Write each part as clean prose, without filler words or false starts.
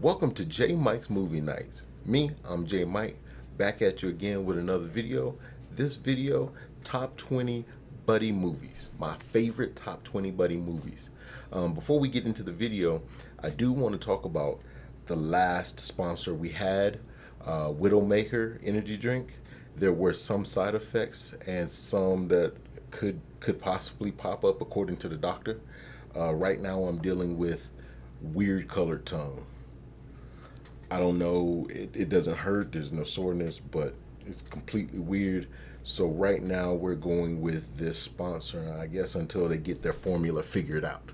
Welcome to Jaymike'S Movie Nights. I'm J Mike, back at you again with another video. This video, top 20 buddy movies. My favorite top 20 buddy movies. Before we get into the video, I do want to talk about the last sponsor we had, Widowmaker energy drink. There were some side effects and some that could possibly pop up according to the doctor. Right now I'm dealing with weird colored tongue. I don't know, it doesn't hurt, there's no soreness, but it's completely weird. So right now we're going with this sponsor, I guess, until they get their formula figured out.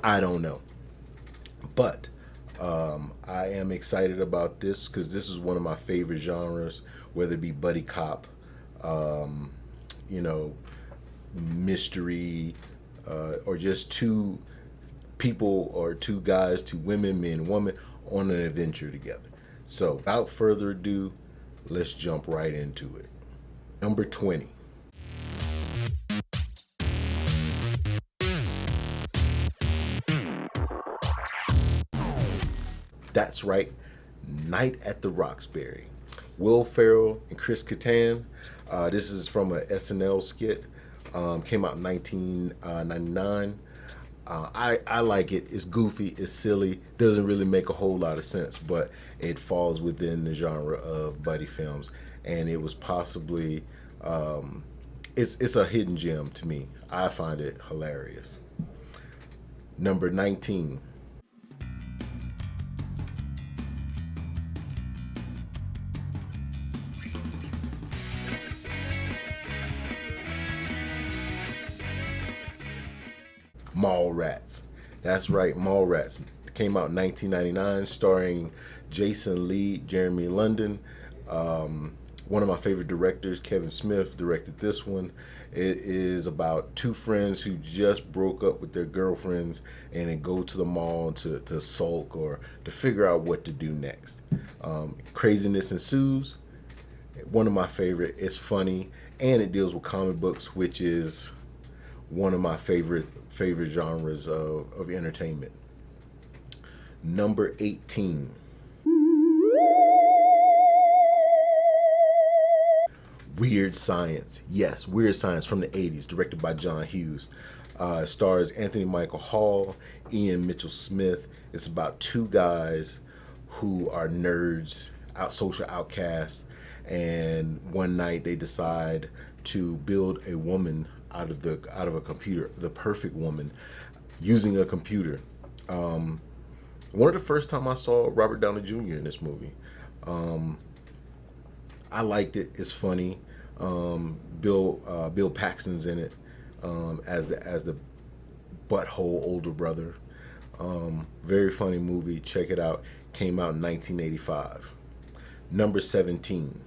I don't know. But I am excited about this because this is one of my favorite genres, whether it be buddy cop, mystery, or just two people or two guys, two women, men, woman, on an adventure together. So without further ado, let's jump right into it. Number 20. That's right, Night at the Roxbury. Will Ferrell and Chris Kattan. This is from a SNL skit. Came out in 1999. I like it. It's goofy, it's silly, doesn't really make a whole lot of sense, but it falls within the genre of buddy films, and it was possibly it's a hidden gem to me. I find it hilarious. Number 19. Mallrats. That's right, Mallrats. It came out in 1999, starring Jason Lee, Jeremy London. One of my favorite directors, Kevin Smith, directed this one. It is about two friends who just broke up with their girlfriends and they go to the mall to sulk or to figure out what to do next. Craziness ensues. One of my favorite. It's funny and it deals with comic books, which is one of my favorite genres of entertainment. Number 18. Weird Science. Yes, Weird Science from the 80s, directed by John Hughes. Stars Anthony Michael Hall, Ian Mitchell Smith. It's about two guys who are nerds, social outcasts, and one night they decide to build a woman out of a computer, the perfect woman, using a computer. One of the first time I saw Robert Downey Jr. in this movie. I liked it. It's funny. Bill Paxton's in it as the butthole older brother. Very funny movie. Check it out. Came out in 1985. Number 17.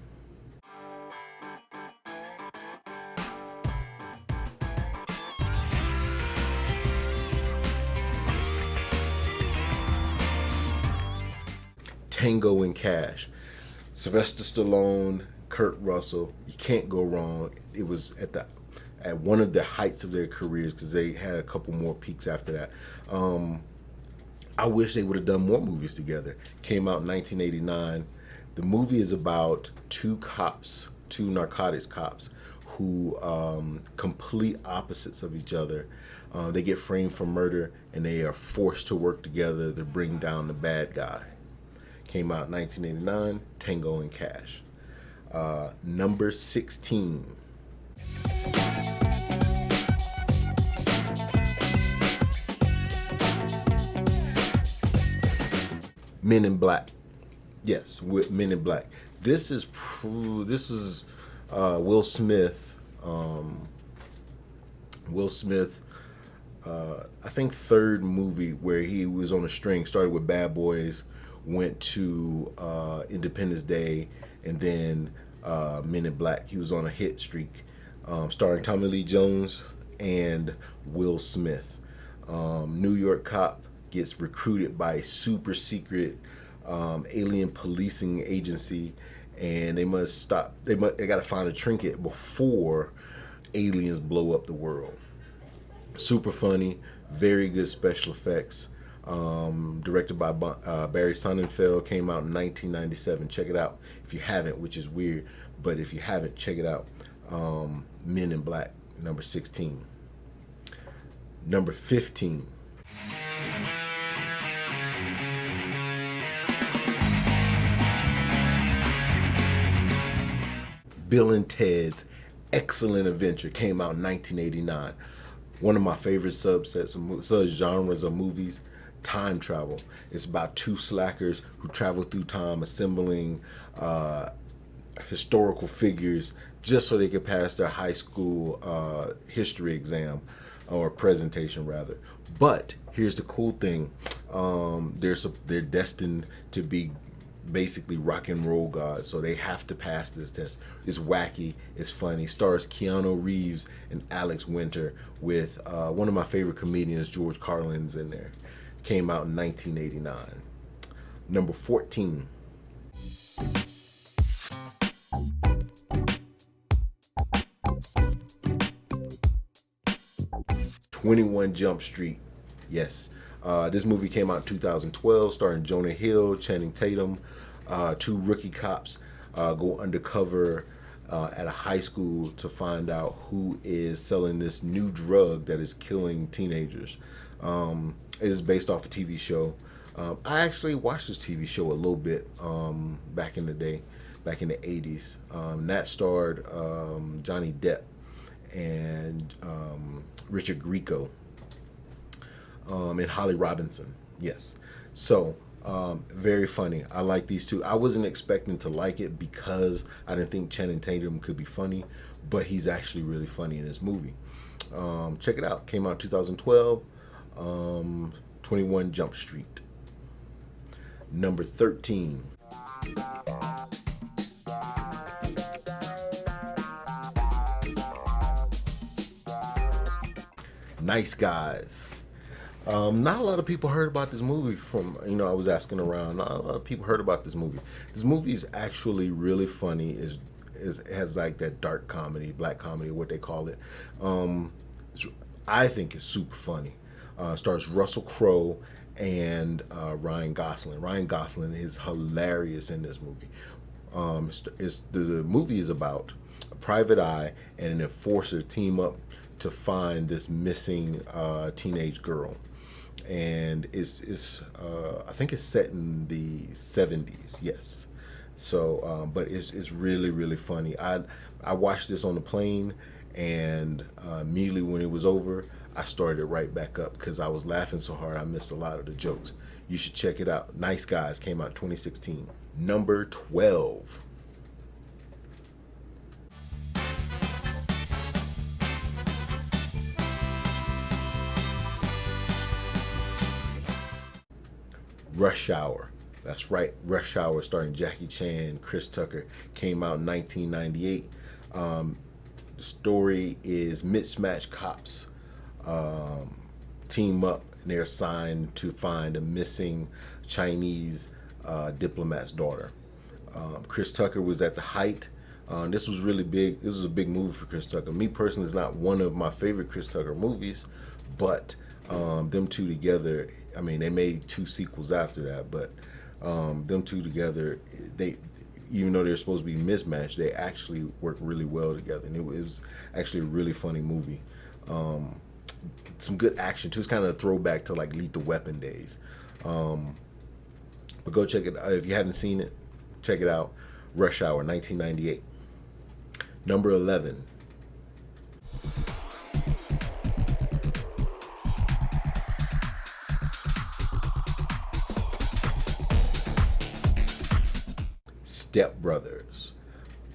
Tango and Cash. Sylvester Stallone, Kurt Russell. You can't go wrong. It was at one of the heights of their careers because they had a couple more peaks after that. I wish they would have done more movies together. Came out in 1989. The movie is about two narcotics cops who complete opposites of each other. They get framed for murder and they are forced to work together to bring down the bad guy. Came out in 1989, Tango and Cash. Number 16. Men in Black. Yes, with Men in Black. This is Will Smith. I think third movie where he was on a string. Started with Bad Boys, went to Independence Day, and then Men in Black. He was on a hit streak, starring Tommy Lee Jones and Will Smith. New York cop gets recruited by a super secret alien policing agency, and they got to find a trinket before aliens blow up the world. Super funny, very good special effects. directed by Barry Sonnenfeld, came out in 1997. Check it out if you haven't, which is weird, but if you haven't, check it out. Men in Black, number 16. Number 15. Bill and Ted's Excellent Adventure came out in 1989. One of my favorite subgenres of movies, time travel. It's about two slackers who travel through time, assembling historical figures just so they could pass their high school history exam, or presentation rather. But here's the cool thing: they're destined to be basically rock and roll gods, so they have to pass this test. It's wacky, it's funny. Stars Keanu Reeves and Alex Winter, with one of my favorite comedians, George Carlin's in there. Came out in 1989. Number 14. "21 Jump Street." Yes. This movie came out in 2012, starring Jonah Hill, Channing Tatum. Two rookie cops go undercover at a high school to find out who is selling this new drug that is killing teenagers. It is based off a TV show. I actually watched this TV show a little bit back in the day, back in the 80s. That starred Johnny Depp and Richard Grieco. And Holly Robinson. Yes. So, very funny. I like these two. I wasn't expecting to like it because I didn't think Channing Tatum could be funny, but he's actually really funny in this movie. Check it out. Came out in 2012. 21 Jump Street. Number 13. Nice Guys. Not a lot of people heard about this movie from, I was asking around. Not a lot of people heard about this movie. This movie is actually really funny. It has like that dark comedy, black comedy, what they call it. I think it's super funny. Stars Russell Crowe and Ryan Gosling. Ryan Gosling is hilarious in this movie. The movie is about a private eye and an enforcer team up to find this missing teenage girl. And I think it's set in the 70s, yes. So, but it's really, really funny. I watched this on the plane, and immediately when it was over, I started right back up because I was laughing so hard I missed a lot of the jokes. You should check it out. Nice Guys came out in 2016. Number 12. Rush Hour. That's right, Rush Hour, starring Jackie Chan, Chris Tucker, came out in 1998. The story is mismatched cops team up, and they're assigned to find a missing Chinese diplomat's daughter. Chris Tucker was at the height. This was really big. This was a big movie for Chris Tucker. Me personally, it's not one of my favorite Chris Tucker movies, but them two together, I mean, they made 2 sequels after that, but them two together, even though they're supposed to be mismatched, they actually work really well together, and it was actually a really funny movie. Some good action too. It's kind of a throwback to like Lethal Weapon days. But go check it out if you haven't seen it. Check it out. Rush Hour, 1998. Number 11. Step Brothers.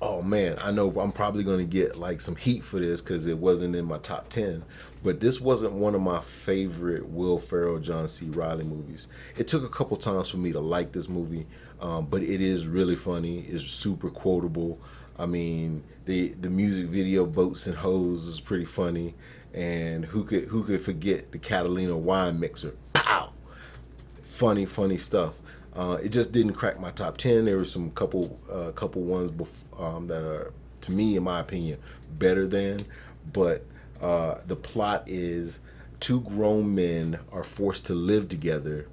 Oh man, I know I'm probably going to get like some heat for this because it wasn't in my top 10, but this wasn't one of my favorite Will Ferrell, John C. Reilly movies. It took a couple times for me to like this movie, but it is really funny. It's super quotable. I mean, the music video, Boats and Hoes, is pretty funny, and who could forget the Catalina wine mixer? Pow! Funny stuff. It just didn't crack my top 10. There were some couple ones that are, to me, in my opinion, better than. But the plot is Two grown men are forced to live together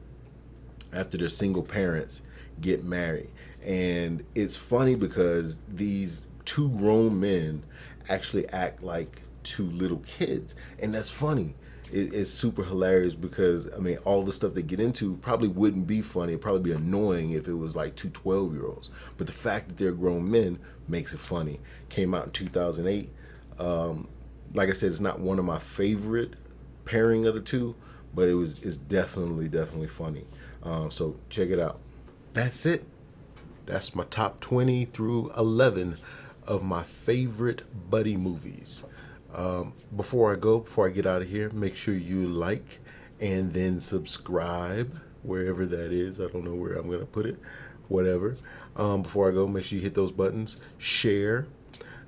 after their single parents get married. And it's funny because these two grown men actually act like two little kids. And that's funny. It's super hilarious because, I mean, all the stuff they get into probably wouldn't be funny. It'd probably be annoying if it was like two 12-year-olds. But the fact that they're grown men makes it funny. Came out in 2008. Like I said, it's not one of my favorite pairing of the two, but it's definitely funny. So check it out. That's it. That's my top 20 through 11 of my favorite buddy movies. Before I get out of here, make sure you like and then subscribe wherever that is. I don't know where I'm going to put it. Whatever. Before I go, make sure you hit those buttons, share,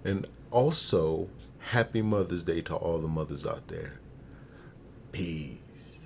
and also happy Mother's Day to all the mothers out there. Peace.